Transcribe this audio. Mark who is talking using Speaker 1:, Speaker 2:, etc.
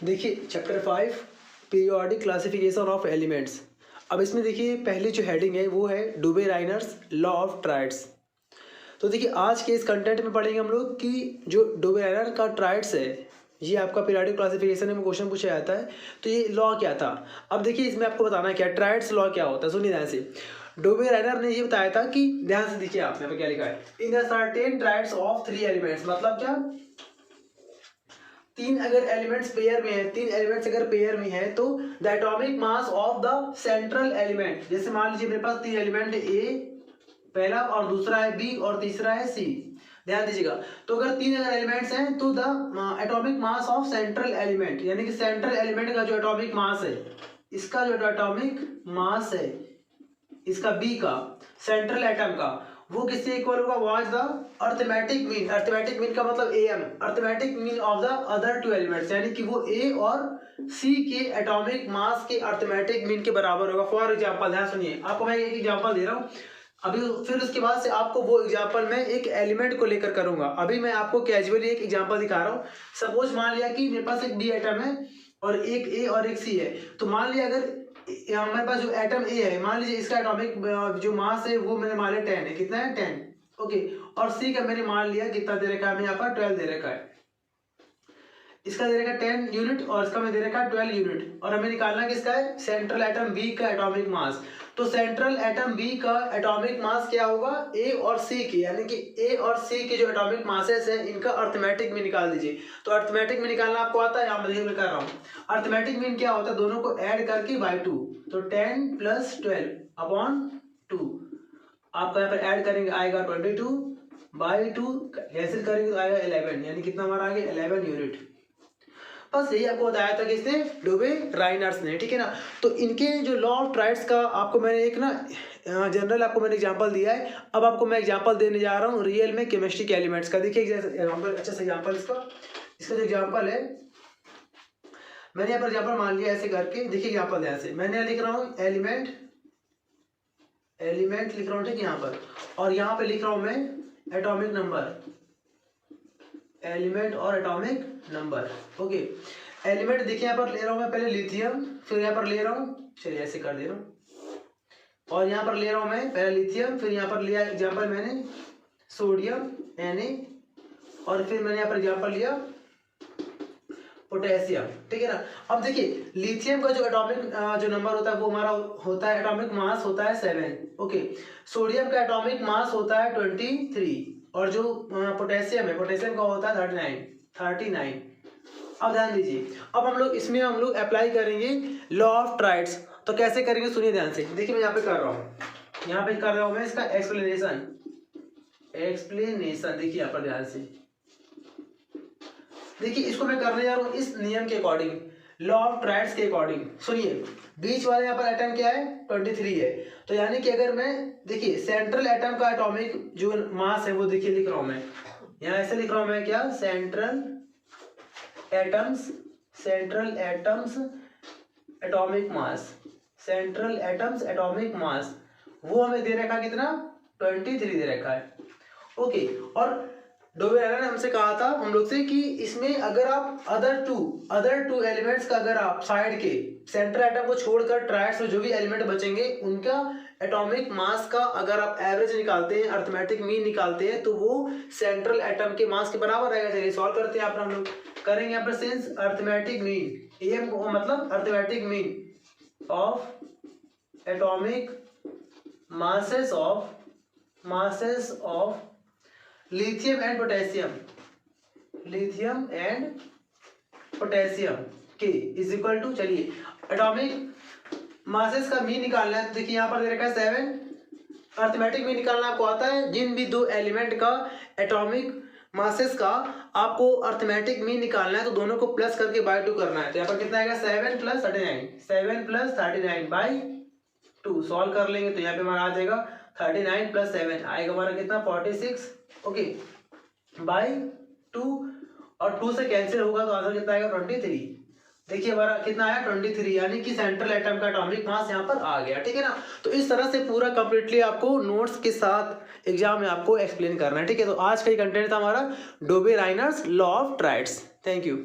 Speaker 1: देखिए chapter 5 periodic classification of elements. अब इसमें देखिए पहली जो हेडिंग है वो है डुबे-राइनर्स लॉ ऑफ ट्राइड्स। तो देखिए आज के इस कंटेंट में पढ़ेंगे हम लोग कि जो डुबे-राइनर का ट्राइड्स है, ये आपका पीरियोडिक क्लासिफिकेशन में क्वेश्चन पूछा जाता है। तो ये लॉ क्या था। अब देखिए इसमें आपको बताना है क्या ट्राइड्स लॉ क्या होता है। सुनिए ध्यान से। डुबे-राइनर ने ये बताया था कि ध्यान से देखिए आप यहाँ पे क्या लिखा है, in the certain triads of 3 elements. मतलब क्या, तीन अगर एलिमेंट्स पेयर में है, तीन एलिमेंट्स अगर पेयर में है तो the atomic mass of the central element, जैसे मान लीजिए मेरे पास तीन एलिमेंट ए पहला और दूसरा है बी और तीसरा है सी। ध्यान दीजिएगा। तो अगर तीन अगर एलिमेंट्स हैं तो the atomic mass of central element, यानी कि सेंट्रल एलिमेंट का जो एटॉमिक मास है, इसका जो एटॉमिक मास है इसका बी का, सेंट्रल एटम का, वो किससे इक्वल होगा, was the arithmetic mean. Arithmetic mean का मतलब M, arithmetic mean of the other two elements, यानी कि वो ए और सी के एटॉमिक मास के अर्थमेटिक मीन के बराबर होगा। फॉर एग्जांपल ध्यान सुनिए, आपको मैं एक एग्जांपल दे रहा हूँ अभी, फिर उसके बाद से आपको वो एग्जांपल मैं एक एलिमेंट को लेकर करूंगा। अभी मैं आपको कैजुअली एक एग्जांपल दिखा रहा हूँ। सपोज मान लिया कि मेरे पास एक बी एटम है और एक ए और एक सी है। तो मान लिया अगर हमारे पास जो एटम ए है, मान लीजिए इसका एटॉमिक जो मास है वो मैंने मान लिया 10 है। कितना है, 10। ओके। और सी का मैंने मान लिया कितना दे रखा है, हमें यहाँ पर 12 दे रखा है। इसका दे रखा है 10 यूनिट और इसका मैं दे रखा है 12 यूनिट। और हमें निकालना किसका है, सेंट्रल एटम बी का एटॉमिक मास। तो सेंट्रल एटम बी का एटॉमिक मास क्या होगा, ए और सी की, यानी कि ए और सी के जो एटॉमिक मासेस है इनका अर्थमेटिक में निकाल दीजिए। तो अर्थमेटिक में निकालना आपको आता है, यहाँ मैं कर रहा हूँ। अर्थमेटिक मीन क्या होता है, दोनों को ऐड करके बाई 2, तो 10 + 12 अपॉन 2। आपका यहाँ पर ऐड करेंगे आएगा 22 बाई 2, कैंसिल करेंगे तो आएगा 11, यानी कितना हमारा आ गया 11 यूनिट। बस यही आपको बताया था किसने, डुबे-राइनर्स ने, ठीक है ना। तो इनके जो लॉ ऑफ ट्राइड्स का आपको मैंने एक ना जनरल आपको मैंने एग्जांपल दिया है। अब आपको मैं एग्जांपल देने जा रहा हूँ रियल में केमिस्ट्री के एलिमेंट्स का। देखिए एग्जांपल, अच्छा सा एग्जांपल इसका जो एग्जांपल है, मैंने यहाँ पर एग्जांपल मान लिया ऐसे करके। देखिए एग्जांपल ध्यान से, मैंने लिख रहा हूँ एलिमेंट लिख रहा हूँ, ठीक है यहाँ पर। और यहाँ पे लिख रहा हूँ मैं एटॉमिक नंबर, एलिमेंट और एटॉमिक नंबर। ओके। एलिमेंट देखिए यहाँ पर ले रहा हूँ मैं पहले लिथियम, फिर यहाँ पर ले रहा हूँ, चलिए ऐसे कर दे रहा हूँ। और यहाँ पर ले रहा हूँ मैं पहले लिथियम, फिर यहाँ पर लिया एग्जाम्पल मैंने सोडियम Na, और फिर मैंने यहाँ पर एग्जाम्पल लिया पोटेशियम, ठीक है ना। अब देखिए लिथियम का जो एटॉमिक जो नंबर होता है वो हमारा होता है, एटॉमिक मास होता है 7। ओके। सोडियम का एटॉमिक मास होता है 23, और जो पोटेशियम है, पोटेशियम का होता है 39। अब ध्यान दीजिए, अब हम लोग इसमें अप्लाई करेंगे लॉ ऑफ ट्राइड्स। तो कैसे करेंगे सुनिए ध्यान से। देखिए मैं यहाँ पे कर रहा हूँ, मैं इसका एक्सप्लेनेशन। देखिए यहाँ पर ध्यान से, देखिए इसको मैं करने जा रहा हूँ इस नियम के अकॉर्डिंग, लॉ ऑफ ट्राइड्स के अकॉर्डिंग। सुनिए बीच वाले यहाँ पर एटम क्या है, 23 है। तो यानी कि अगर मैं देखिए सेंट्रल एटम का एटॉमिक जो मास है वो देखिए लिख रहा हूँ मैं यहाँ, ऐसे लिख रहा हूँ मैं क्या, central atoms atomic mass, central atoms atomic mass, वो हमें दे रखा कितना, 23 दे रखा है। ओके। और डुबे-राइनर ने हमसे कहा था हम लोग से कि इसमें अगर आप अदर टू एलिमेंट्स का, अगर आप साइड के सेंट्रल एटम को छोड़कर ट्राइड्स में जो भी एलिमेंट बचेंगे उनका एटॉमिक मास का अगर आप एवरेज निकालते हैं, अर्थमेटिक मीन निकालते हैं, तो वो सेंट्रल एटम के मास के बराबर रहेगा। चलिए सॉल्व करते हैं। हम लोग करेंगे यहाँ पर सेंस अर्थमेटिक मीन, एम को मतलब arithmetic mean of atomic masses of lithium and potassium के इज इक्वल टू, चलिए एटॉमिक मासेस का मीन निकालना है। तो देखिए यहाँ पर दे रखा है 7। अर्थमेटिक मीन निकालना आपको आता है, जिन भी दो एलिमेंट का एटॉमिक मासेस का आपको अर्थमेटिक मीन निकालना है तो दोनों को प्लस करके बाई 2 करना है। तो यहाँ पर कितना आएगा, 7 + 39 बाई 2। सॉल्व कर लेंगे तो यहाँ पे हमारा आ जाएगा 39 + 7 आएगा हमारा कितना, 46। ओके। बाई 2, और 2 से कैंसिल होगा तो आंसर कितना आएगा, 23। देखिए हमारा कितना आया, 23, यानी कि सेंट्रल एटम का एटॉमिक मास यहाँ पर आ गया, ठीक है ना। तो इस तरह से पूरा कंप्लीटली आपको नोट्स के साथ एग्जाम में आपको एक्सप्लेन करना है, ठीक है। तो आज का ही कंटेंट था हमारा Dobereiner's law of triads. Thank you.